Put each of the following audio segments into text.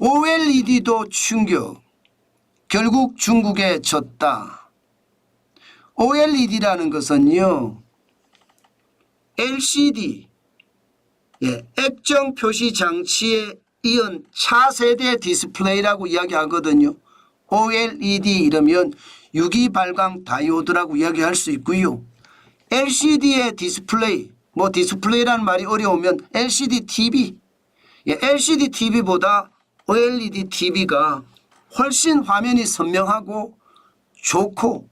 OLED도 충격. 결국 중국에 졌다. OLED라는 것은요, LCD, 액정 표시 장치에 이은 차세대 디스플레이라고 이야기하거든요. OLED 이러면 유기 발광 다이오드라고 이야기할 수 있고요. LCD의 디스플레이, 디스플레이라는 말이 어려우면 LCD TV, LCD TV보다 OLED TV가 훨씬 화면이 선명하고 좋고,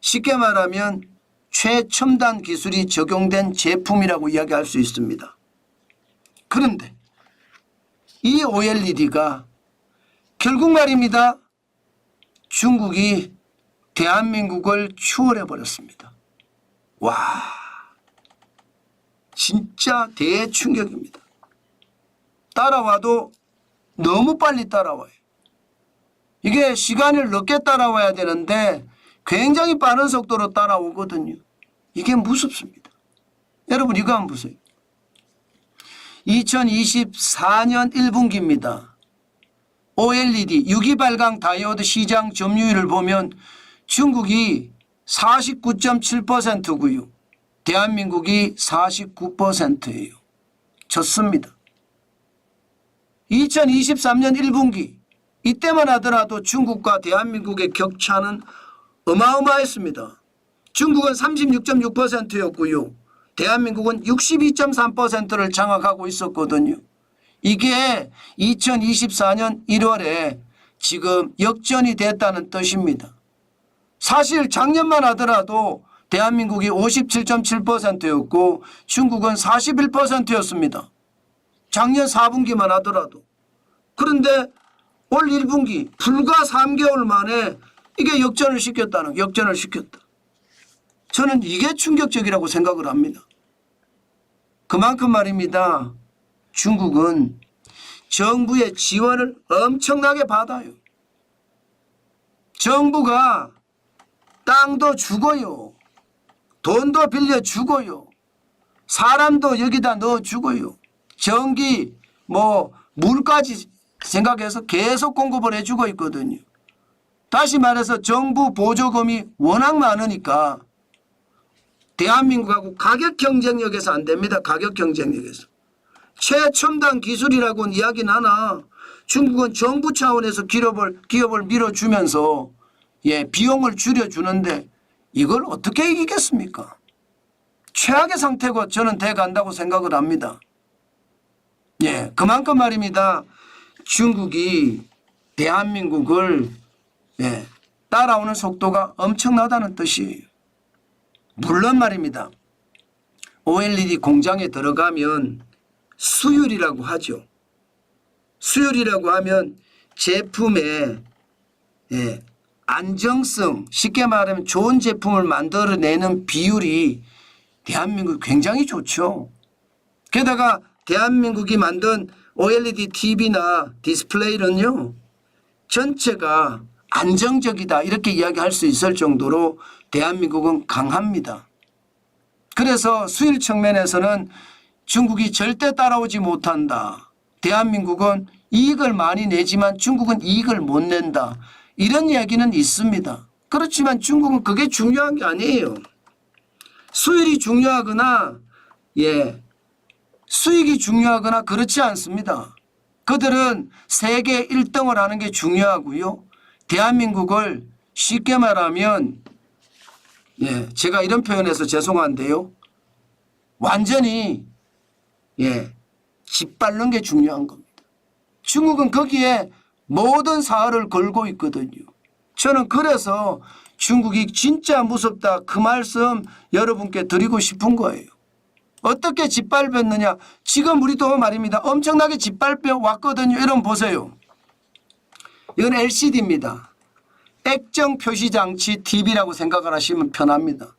쉽게 말하면 최첨단 기술이 적용된 제품이라고 이야기할 수 있습니다. 그런데 이 OLED가 결국 말입니다. 중국이 대한민국을 추월해 버렸습니다. 와, 진짜 대충격입니다. 따라와도 너무 빨리 따라와요. 이게 시간을 늦게 따라와야 되는데 굉장히 빠른 속도로 따라오거든요. 이게 무섭습니다. 여러분 이거 한번 보세요. 2024년 1분기입니다. OLED 유기발광 다이오드 시장 점유율을 보면 중국이 49.7%고요. 대한민국이 49%예요. 졌습니다. 2023년 1분기 이때만 하더라도 중국과 대한민국의 격차는 어마어마했습니다. 중국은 36.6%였고요. 대한민국은 62.3%를 장악하고 있었거든요. 이게 2024년 1월에 지금 역전이 됐다는 뜻입니다. 사실 작년만 하더라도 대한민국이 57.7%였고 중국은 41%였습니다. 작년 4분기만 하더라도. 그런데 올 1분기 불과 3개월 만에 이게 역전을 시켰다. 저는 이게 충격적이라고 생각을 합니다. 그만큼 말입니다. 중국은 정부의 지원을 엄청나게 받아요. 정부가 땅도 주고요. 돈도 빌려주고요. 사람도 여기다 넣어주고요. 전기, 물까지 생각해서 계속 공급을 해주고 있거든요. 다시 말해서 정부 보조금이 워낙 많으니까 대한민국하고 가격 경쟁력에서 안 됩니다. 가격 경쟁력에서. 최첨단 기술이라고는 이야기는 하나 중국은 정부 차원에서 기업을 밀어주면서 비용을 줄여주는데 이걸 어떻게 이기겠습니까? 최악의 상태고 저는 돼간다고 생각을 합니다. 그만큼 말입니다. 중국이 대한민국을 따라오는 속도가 엄청나다는 뜻이에요. 물론 말입니다. OLED 공장에 들어가면 수율이라고 하죠. 수율이라고 하면 제품의 안정성, 쉽게 말하면 좋은 제품을 만들어내는 비율이 대한민국 굉장히 좋죠. 게다가 대한민국이 만든 OLED TV나 디스플레이는요, 전체가 안정적이다 이렇게 이야기할 수 있을 정도로 대한민국은 강합니다. 그래서 수율 측면에서는 중국이 절대 따라오지 못한다. 대한민국은 이익을 많이 내지만 중국은 이익을 못 낸다. 이런 이야기는 있습니다. 그렇지만 중국은 그게 중요한 게 아니에요. 수율이 중요하거나 수익이 중요하거나 그렇지 않습니다. 그들은 세계 1등을 하는 게 중요하고요. 대한민국을 쉽게 말하면 제가 이런 표현해서 죄송한데요. 완전히 짓밟는 게 중요한 겁니다. 중국은 거기에 모든 사활을 걸고 있거든요. 저는 그래서 중국이 진짜 무섭다 그 말씀 여러분께 드리고 싶은 거예요. 어떻게 짓밟았느냐. 지금 우리도 말입니다. 엄청나게 짓밟혀 왔거든요. 여러분 보세요. 이건 LCD입니다. 액정 표시장치 TV라고 생각을 하시면 편합니다.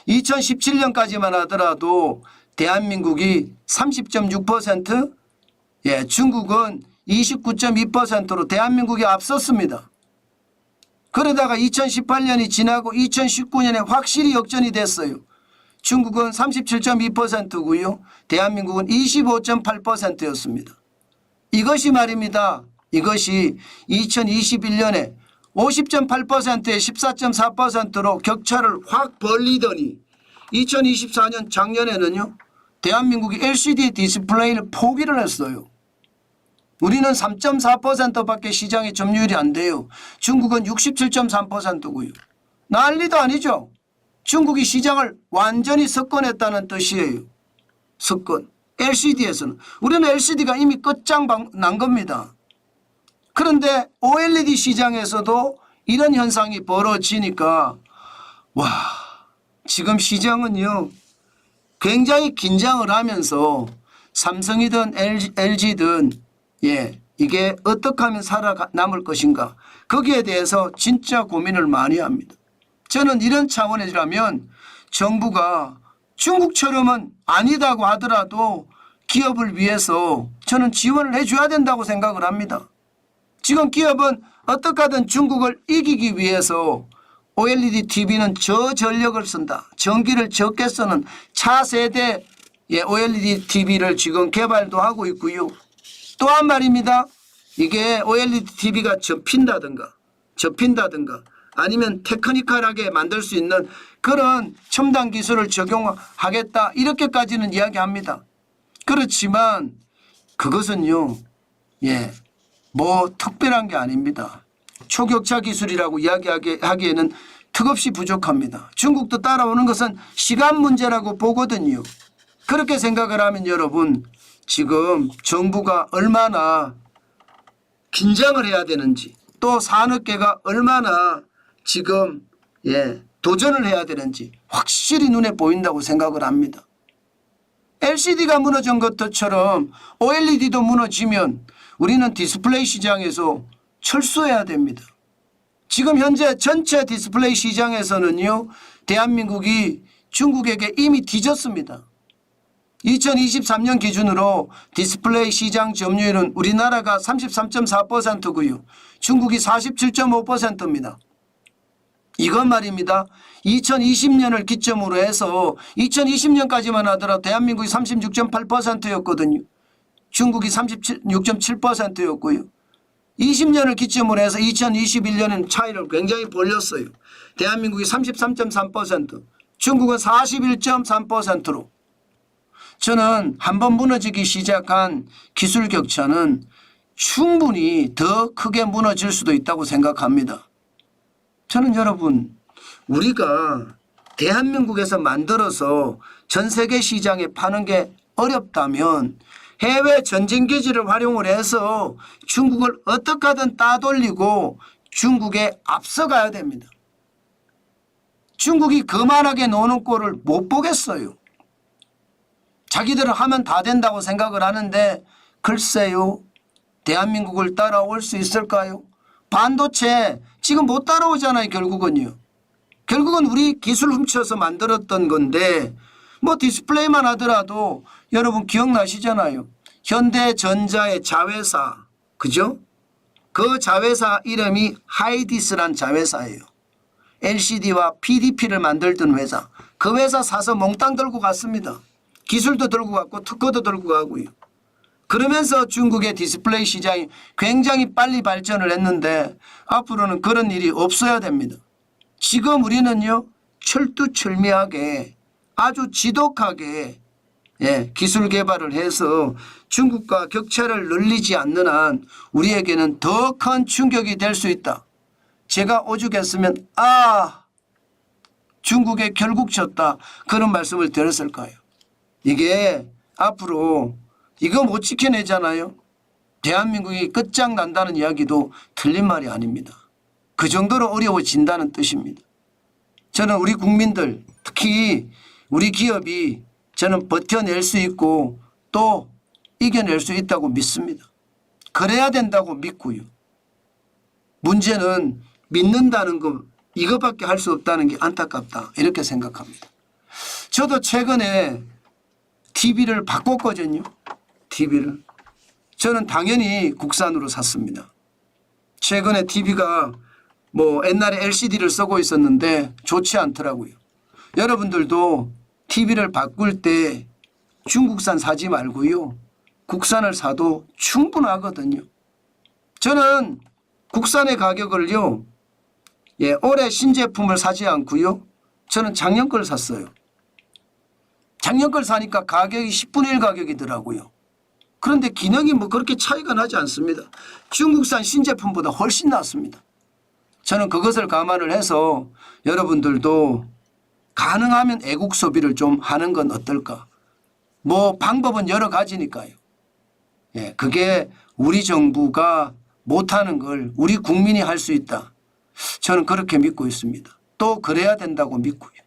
2017년까지만 하더라도 대한민국이 30.6%, 중국은 29.2%로 대한민국이 앞섰습니다. 그러다가 2018년이 지나고 2019년에 확실히 역전이 됐어요. 중국은 37.2%고요. 대한민국은 25.8%였습니다. 이것이 말입니다. 이것이 2021년에 50.8%에 14.4%로 격차를 확 벌리더니 2024년 작년에는요. 대한민국이 LCD 디스플레이를 포기를 했어요. 우리는 3.4%밖에 시장의 점유율이 안 돼요. 중국은 67.3%고요. 난리도 아니죠. 중국이 시장을 완전히 석권했다는 뜻이에요. 석권. LCD에서는. 우리는 LCD가 이미 끝장 난 겁니다. 그런데 OLED 시장에서도 이런 현상이 벌어지니까 와, 지금 시장은요. 굉장히 긴장을 하면서 삼성이든 LG든 이게 어떻게 하면 살아남을 것인가 거기에 대해서 진짜 고민을 많이 합니다. 저는 이런 차원이라면 정부가 중국처럼은 아니다고 하더라도 기업을 위해서 저는 지원을 해줘야 된다고 생각을 합니다. 지금 기업은 어떻게 하든 중국을 이기기 위해서 OLED TV는 저전력을 쓴다. 전기를 적게 쓰는 차세대 OLED TV를 지금 개발도 하고 있고요. 또한 말입니다. 이게 OLED TV가 접힌다든가 아니면 테크니컬하게 만들 수 있는 그런 첨단 기술을 적용하겠다. 이렇게까지는 이야기합니다. 그렇지만 그것은요. 뭐 특별한 게 아닙니다. 초격차 기술이라고 이야기하기에는 턱없이 부족합니다. 중국도 따라오는 것은 시간 문제라고 보거든요. 그렇게 생각을 하면 여러분 지금 정부가 얼마나 긴장을 해야 되는지 또 산업계가 얼마나 지금 도전을 해야 되는지 확실히 눈에 보인다고 생각을 합니다. LCD가 무너진 것처럼 OLED도 무너지면 우리는 디스플레이 시장에서 철수해야 됩니다. 지금 현재 전체 디스플레이 시장에서는요. 대한민국이 중국에게 이미 뒤졌습니다. 2023년 기준으로 디스플레이 시장 점유율은 우리나라가 33.4%고요. 중국이 47.5%입니다. 이건 말입니다. 2020년을 기점으로 해서 2020년까지만 하더라도 대한민국이 36.8%였거든요. 중국이 36.7%였고요. 20년을 기점으로 해서 2021년은 차이를 굉장히 벌렸어요. 대한민국이 33.3%, 중국은 41.3%로. 저는 한번 무너지기 시작한 기술 격차는 충분히 더 크게 무너질 수도 있다고 생각합니다. 저는 여러분 우리가 대한민국에서 만들어서 전 세계 시장에 파는 게 어렵다면 해외 전쟁기지를 활용을 해서 중국을 어떻게 하든 따돌리고 중국에 앞서가야 됩니다. 중국이 거만하게 노는 꼴을 못 보겠어요. 자기들은 하면 다 된다고 생각을 하는데 글쎄요. 대한민국을 따라올 수 있을까요? 반도체 지금 못 따라오잖아요. 결국은요. 결국은 우리 기술 훔쳐서 만들었던 건데 뭐 디스플레이만 하더라도 여러분 기억나시잖아요. 현대전자의 자회사 그죠? 그 자회사 이름이 하이디스란 자회사예요. LCD와 PDP를 만들던 회사. 그 회사 사서 몽땅 들고 갔습니다. 기술도 들고 갔고 특허도 들고 가고요. 그러면서 중국의 디스플레이 시장이 굉장히 빨리 발전을 했는데 앞으로는 그런 일이 없어야 됩니다. 지금 우리는요. 철두철미하게 아주 지독하게 기술 개발을 해서 중국과 격차를 늘리지 않는 한 우리에게는 더 큰 충격이 될 수 있다. 제가 오죽했으면 중국에 결국 졌다. 그런 말씀을 드렸을 거예요. 이게 앞으로 이거 못 지켜내잖아요. 대한민국이 끝장난다는 이야기도 틀린 말이 아닙니다. 그 정도로 어려워진다는 뜻입니다. 저는 우리 국민들 특히 우리 기업이 저는 버텨낼 수 있고 또 이겨낼 수 있다고 믿습니다. 그래야 된다고 믿고요. 문제는 믿는다는 것 이것밖에 할 수 없다는 게 안타깝다 이렇게 생각합니다. 저도 최근에 TV를 바꿨거든요. TV를. 저는 당연히 국산으로 샀습니다. 최근에 TV가 뭐 옛날에 LCD를 쓰고 있었는데 좋지 않더라고요. 여러분들도 TV를 바꿀 때 중국산 사지 말고요. 국산을 사도 충분하거든요. 저는 국산의 가격을요, 올해 신제품을 사지 않고요. 저는 작년 걸 샀어요. 작년 걸 사니까 가격이 10분의 1 가격이더라고요. 그런데 기능이 뭐 그렇게 차이가 나지 않습니다. 중국산 신제품보다 훨씬 낫습니다. 저는 그것을 감안을 해서 여러분들도 가능하면 애국 소비를 좀 하는 건 어떨까. 뭐 방법은 여러 가지니까요. 그게 우리 정부가 못하는 걸 우리 국민이 할 수 있다. 저는 그렇게 믿고 있습니다. 또 그래야 된다고 믿고요.